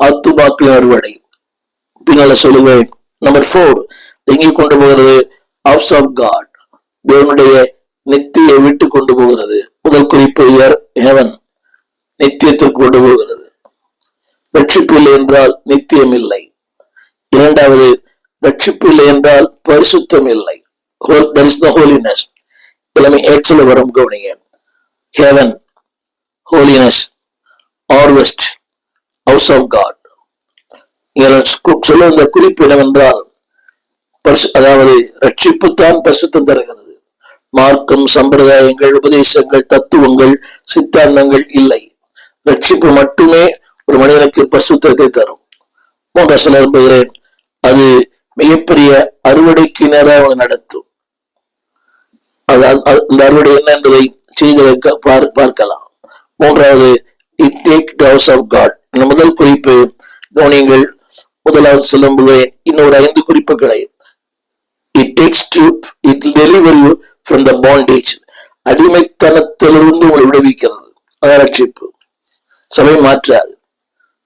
ஆத்துமாக்களின் அறுவடை. பின்னால சொல்லுவேன். நம்பர் 4 எங்கே கொண்டு போகிறது? ஹவுஸ் ஆஃப் காட், தேவனுடைய நித்திய விட்டு கொண்டு போகிறது. முதல் குறிப்பு ஹெவன், நித்தியத்திற்கு கொண்டு போகிறது. ரட்சிப்பு இல்லை என்றால் நித்தியம் இல்லை. இரண்டாவது, ரட்சிப்பு இல்லை என்றால் பரிசுத்தம் இல்லை. There is no holiness. எல்லாமே ஏச்சல வரும், கவனிங்க. Heaven, holiness, harvest, house of God. சொல்ல இந்த குறிப்பு என்னவென்றால், அதாவது ரட்சிப்பு தான் பரிசுத்தம் தருகிறது. மார்க்கம், சம்பிரதாயங்கள், உபதேசங்கள், தத்துவங்கள், சித்தாந்தங்கள் இல்லை. ரட்சிப்பு மட்டுமே ஒரு மனிதனுக்கு பரிசுத்தத்தை தரும். மூன்றாவது நம்புகிறேன், அது மிகப்பெரிய அறுவடைக்கு நேராக நடத்தும். அந்த அறுவடை என்ன என்பதை செய்து பார்க்கலாம். மூன்றாவது, it take the house of God. முதல் குறிப்பு கவனியங்கள். முதலாவது சொல்லும்போது இன்னொரு 5 குறிப்புகளை. It takes to it deliver you from the bondage. அடிமைத்தனத்திலிருந்து உங்களை விடுவிக்கிறது. அதான் ரட்சிப்பு. சபை மாற்றாது,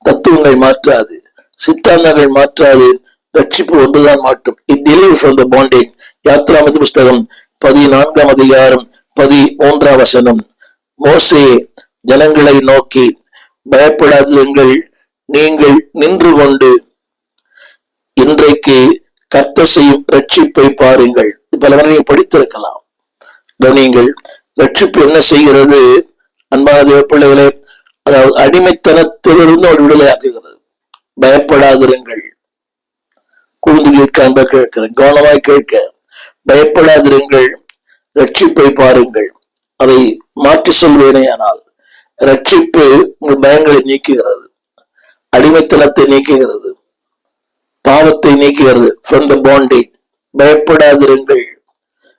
தத்துவங்கள் மாற்றாது, சித்தாந்தங்கள் மாற்றாது. ரட்சிப்பு ஒன்றுதான் மாற்றும். It deliver from the bondage. யாத்ராமத்து புஸ்தகம் 14ஆம் அதிகாரம் 13ஆம் வசனம். மோசே ஜனங்களை நோக்கி, பயப்படாதிருங்கள், நீங்கள் நின்று கொண்டு இன்றைக்கு கர்த்தர் செய்யும் ரட்சிப்பை பாருங்கள். பலவரை நீங்க படித்திருக்கலாம். கவனியுங்கள், ரட்சிப்பு என்ன செய்கிறது? அன்பான தேவ பிள்ளைகளே, அதாவது அடிமைத்தனத்திலிருந்து ஒரு விடுதலையாக்குகிறது. பயப்படாதிருங்கள். கூர்ந்து கேட்க, கவனமாய் கேட்க. பயப்படாதிருங்கள், ரட்சிப்பை பாருங்கள். அதை மாற்றி சொல்வேனேயானால், ரட்சிப்பு உங்கள் பயங்களை நீக்குகிறது, அடிமைத்தனத்தை நீக்குகிறது, பாவத்தை நீக்குகிறது. From the bondage. பயப்படாதிருங்கள்,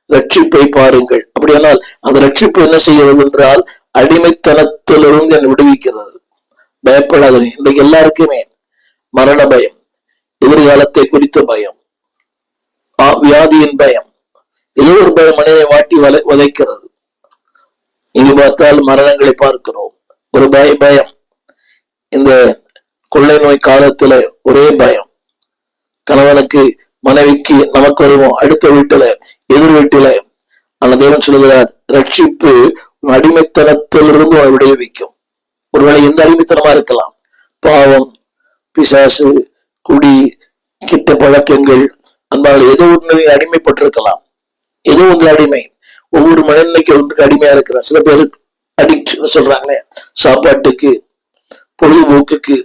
ரட்சிப்பை பாருங்கள். அப்படியானால் அந்த ரட்சிப்பு என்ன செய்கிறது என்றால், அடிமைத்தனத்திலிருந்து என்னை விடுவிக்கிறது. பயப்படாதீங்க. இன்றைக்கு எல்லாருக்குமே மரண பயம், எதிர்காலத்தை குறித்த பயம், வியாதியின் பயம், ஏதோ ஒரு பயம் மனிதனை வாட்டி வதைக்கிறது. இங்கு பார்த்தால் மரணங்களை பார்க்கிறோம். ஒரு பயம். இந்த கொள்ளை நோய் காலத்துல ஒரே பயம். கணவனுக்கு, மனைவிக்கு, நமக்கு வருவோம், அடுத்த வீட்டுல, எதிர் வீட்டுல. ஆனா தேவன் சொல்லுகிறார், ரட்சிப்பு அடிமைத்தனத்திலிருந்து விடுவிக்கும். ஒருவேளை எந்த அடிமைத்தனமா இருக்கலாம். பாவம், பிசாசு, குடி, கிட்ட பழக்கங்கள், அன்பால் ஏதோ ஒன்று அடிமைப்பட்டிருக்கலாம். ஏதோ ஒன்று அடிமை. ஒவ்வொரு மனிதனுக்கு ஒன்றுக்கு அடிமையா இருக்கிறார். சில பேருக்கு அடிக்ட் சொல்றாங்களே, சாப்பாட்டுக்கு, பொழுதுபோக்குக்கு,